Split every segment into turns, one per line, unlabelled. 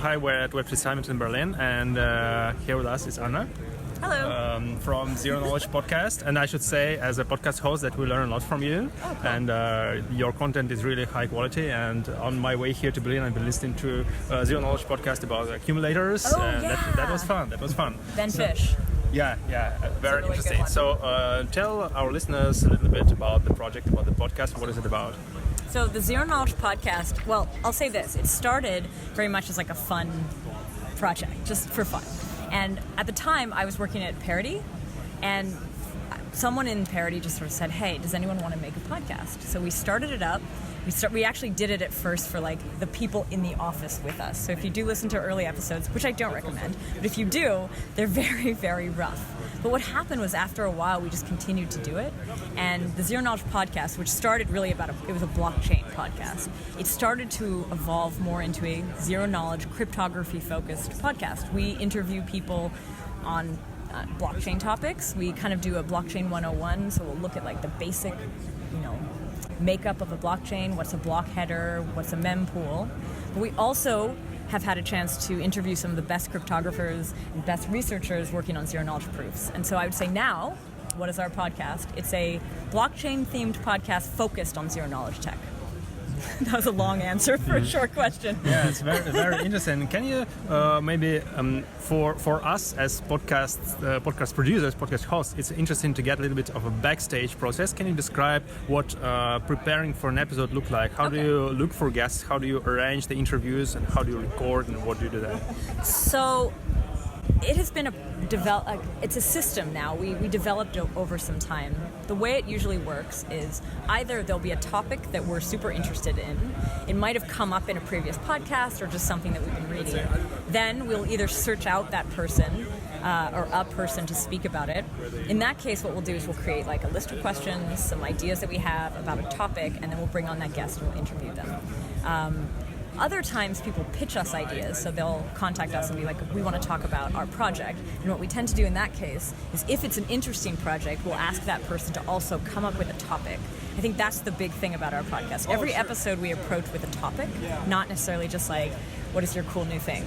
Hi, we're at Web3 Summit in Berlin, and here with us is Anna.
Hello.
From Zero Knowledge Podcast, and I should say, as a podcast host, that we learn a lot from you.
Oh, cool.
And your content is really high quality. And on my way here to Berlin, I've been listening to Zero Knowledge Podcast about accumulators.
Oh,
and
yeah.
that was fun. That was fun.
Ben Fish.
Yeah, very
really
interesting.
good one.
So tell our listeners a little bit about the project, about the podcast. What is it about?
So the Zero Knowledge Podcast, well, I'll say this. It started very much as like a fun project, just for fun. And at the time, I was working at Parody, and someone in Parody just sort of said, hey, does anyone want to make a podcast? So we started it up. We actually did it at first for like the people in the office with us. So if you do listen to early episodes, which I don't recommend, but if you do, they're very, very rough. But what happened was after a while, we just continued to do it. And the Zero Knowledge Podcast, which started really it was a blockchain podcast. It started to evolve more into a zero knowledge, cryptography focused podcast. We interview people on blockchain topics. We kind of do a blockchain 101. So we'll look at like the basic, makeup of a blockchain, what's a block header, what's a mempool. But we also have had a chance to interview some of the best cryptographers and best researchers working on zero knowledge proofs. And so I would say now, what is our podcast? It's a blockchain themed podcast focused on zero knowledge tech. That was a long answer for a short question.
Yeah, it's very, very interesting. Can you maybe, for us as podcast producers, podcast hosts, it's interesting to get a little bit of a backstage process. Can you describe what preparing for an episode look like? How do you look for guests? How do you arrange the interviews? And how do you record? And what do you do there?
So it has been it's a system now. We developed over some time. The way it usually works is either there'll be a topic that we're super interested in. It might have come up in a previous podcast or just something that we've been reading. Then we'll either search out that person or a person to speak about it. In that case, what we'll do is we'll create like a list of questions, some ideas that we have about a topic, and then we'll bring on that guest and we'll interview them. Other times people pitch us ideas, so they'll contact us and be like, we want to talk about our project. And what we tend to do in that case is if it's an interesting project, we'll ask that person to also come up with a topic. I think that's the big thing about our podcast. Every episode we approach with a topic, not necessarily just like, what is your cool new thing?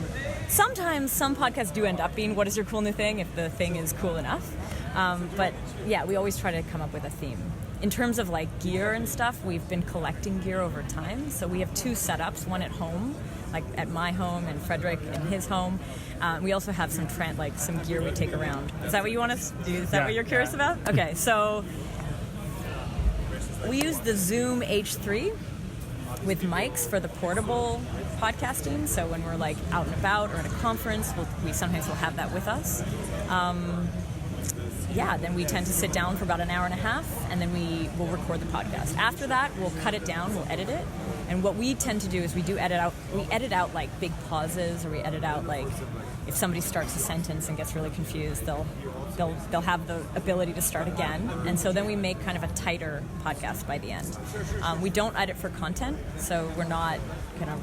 Sometimes some podcasts do end up being, what is your cool new thing, if the thing is cool enough. But yeah, we always try to come up with a theme. In terms of like gear and stuff, we've been collecting gear over time. So we have two setups, one at home, like at my home, and Frederick in his home. We also have some gear we take around. Is that what you want us to do? Is that what you're curious about? Okay, so we use the Zoom H3 with mics for the portable podcasting. So when we're like out and about or at a conference, we sometimes will have that with us. Then we tend to sit down for about an hour and a half, and then we will record the podcast. After that, we'll cut it down, we'll edit it. And what we tend to do is we edit out like big pauses, or we edit out like if somebody starts a sentence and gets really confused, they'll have the ability to start again. And so then we make kind of a tighter podcast by the end. We don't edit for content, so we're not kind of,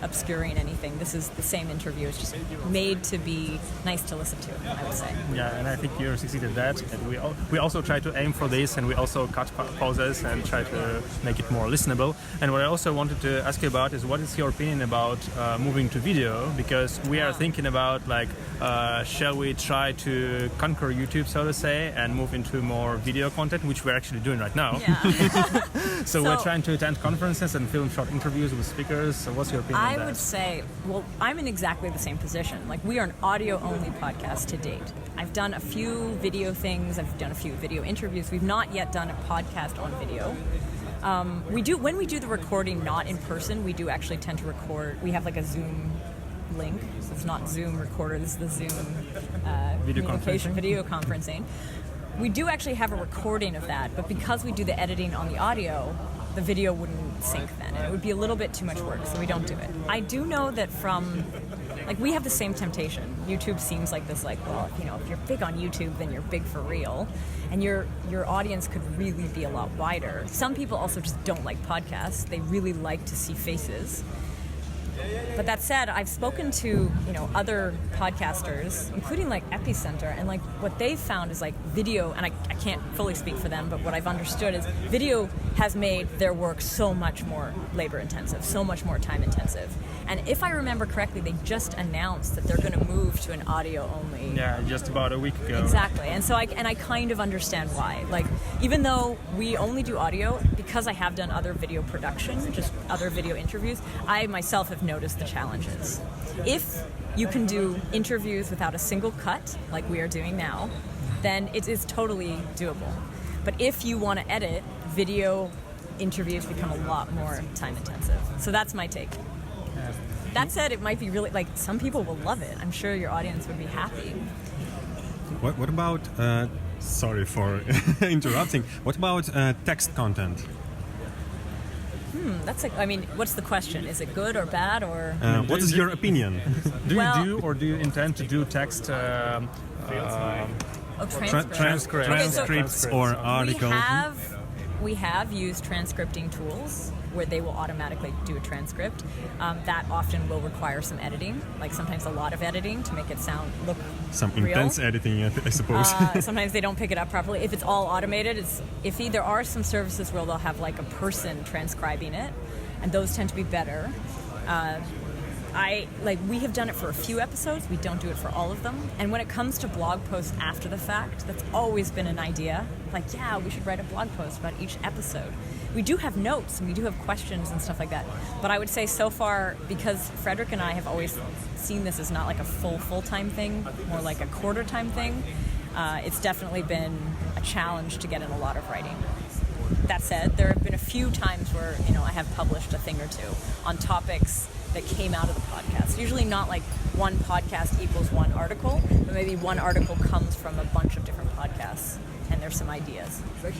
obscuring anything. This is the same interview. It's just made to be nice to listen to, I would say.
Yeah, and I think you succeeded that. And we also try to aim for this, and we also cut pauses and try to make it more listenable. And what I also wanted to ask you about is what is your opinion about moving to video? Because we are thinking about shall we try to conquer YouTube, so to say, and move into more video content, which we're actually doing right now.
Yeah.
So we're trying to attend conferences and film short interviews with speakers. So what's your opinion on that?
I would say, I'm in exactly the same position. Like, we are an audio-only podcast to date. I've done a few video things. I've done a few video interviews. We've not yet done a podcast on video. When we do the recording not in person, we do actually tend to record. We have like a Zoom link. So it's not Zoom recorder. This is the Zoom video conferencing. We do actually have a recording of that, but because we do the editing on the audio, the video wouldn't sync then, and it would be a little bit too much work, so we don't do it. I do know that we have the same temptation. YouTube seems like this, if you're big on YouTube, then you're big for real, and your audience could really be a lot wider. Some people also just don't like podcasts. They really like to see faces. But that said, I've spoken to other podcasters, including like Epicenter, and like what they've found is like video, and I can't fully speak for them, but what I've understood is video has made their work so much more labor intensive, so much more time intensive. And if I remember correctly, they just announced that they're going to move to an audio only.
Yeah, just about a week ago.
Exactly. And so I kind of understand why. Like, even though we only do audio, because I have done other video production, just other video interviews, I myself have noticed the challenges. If you can do interviews without a single cut, like we are doing now, then it is totally doable. But if you want to edit, video interviews become a lot more time intensive. So that's my take. That said, it might be really, like, some people will love it. I'm sure your audience would be happy.
What about, sorry for interrupting, what about text content?
That's like, I mean, what's the question? Is it good or bad, or?
What is your opinion?
Do you intend to do text
transcripts or articles?
We have used transcripting tools where they will automatically do a transcript. That often will require some editing, like sometimes a lot of editing to make it look
some
real.
Intense editing, I suppose.
Sometimes they don't pick it up properly. If it's all automated, it's iffy. There are some services where they'll have like a person transcribing it, and those tend to be better. We have done it for a few episodes. We don't do it for all of them. And when it comes to blog posts after the fact, that's always been an idea. Like, yeah, we should write a blog post about each episode. We do have notes and we do have questions and stuff like that. But I would say so far, because Frederick and I have always seen this as not like a full-time thing, more like a quarter-time thing, it's definitely been a challenge to get in a lot of writing. That said, there have been a few times where, I have published a thing or two on topics that came out of the podcast. Usually not like one podcast equals one article, but maybe one article comes from a bunch of different podcasts and there's some ideas. But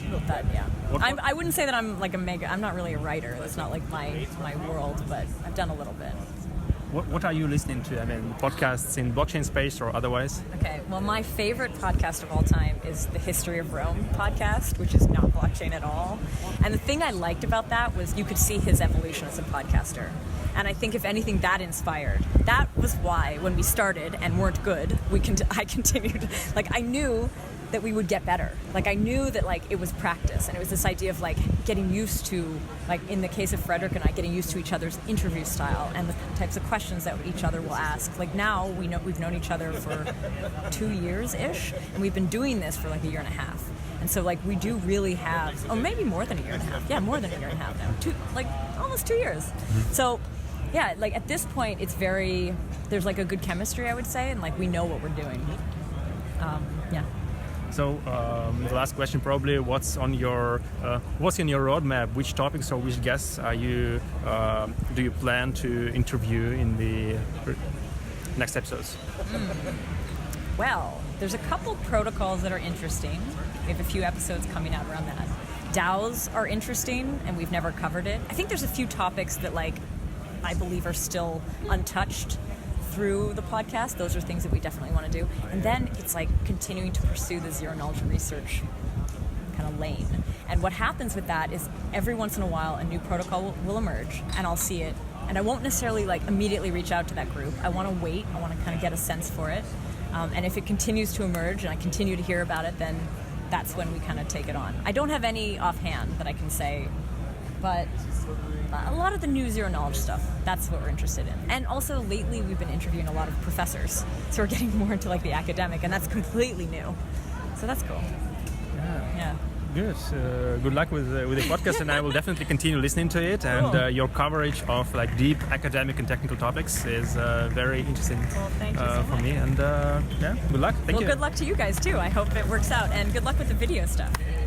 yeah, I wouldn't say that I'm like I'm not really a writer. That's not like my world, but I've done a little bit.
What are you listening to? I mean, podcasts in blockchain space or otherwise?
Okay, well, my favorite podcast of all time is the History of Rome podcast, which is not blockchain at all. And the thing I liked about that was you could see his evolution as a podcaster. And I think, if anything, that inspired. That was why, when we started and weren't good, I continued. Like, I knew that we would get better. Like, I knew that, like, it was practice. And it was this idea of, like, getting used to, like, in the case of Frederick and I, getting used to each other's interview style and the types of questions that each other will ask. Like, now we've known each other for 2 years-ish, and we've been doing this for, like, a year and a half. And so, like, we do really have, maybe more than a year and a half. Yeah, more than a year and a half now. Almost 2 years. So, yeah, like, at this point, there's, like, a good chemistry, I would say, and, like, we know what we're doing. Yeah.
So the last question probably: what's in your roadmap? Which topics or which guests do you plan to interview in the next episodes?
Well, there's a couple protocols that are interesting. We have a few episodes coming out around that. DAOs are interesting, and we've never covered it. I think there's a few topics that, like, I believe are still untouched through the podcast. Those are things that we definitely want to do. And then it's like continuing to pursue the zero knowledge research kind of lane. And what happens with that is every once in a while a new protocol will emerge, and I'll see it. And I won't necessarily like immediately reach out to that group. I want to wait. I want to kind of get a sense for it. And if it continues to emerge and I continue to hear about it, then that's when we kind of take it on. I don't have any offhand that I can say, but a lot of the new zero knowledge stuff, that's what we're interested in. And also lately we've been interviewing a lot of professors, so we're getting more into like the academic, and that's completely new, so that's cool. Yeah.
Good. Good luck with the podcast, and I will definitely continue listening to it. And
Cool.
Your coverage of like deep academic and technical topics is very interesting.
Well, thank you so
for
much.
me. And yeah, good luck. Thank you.
Well, good luck to you guys too. I hope it works out, and good luck with the video stuff.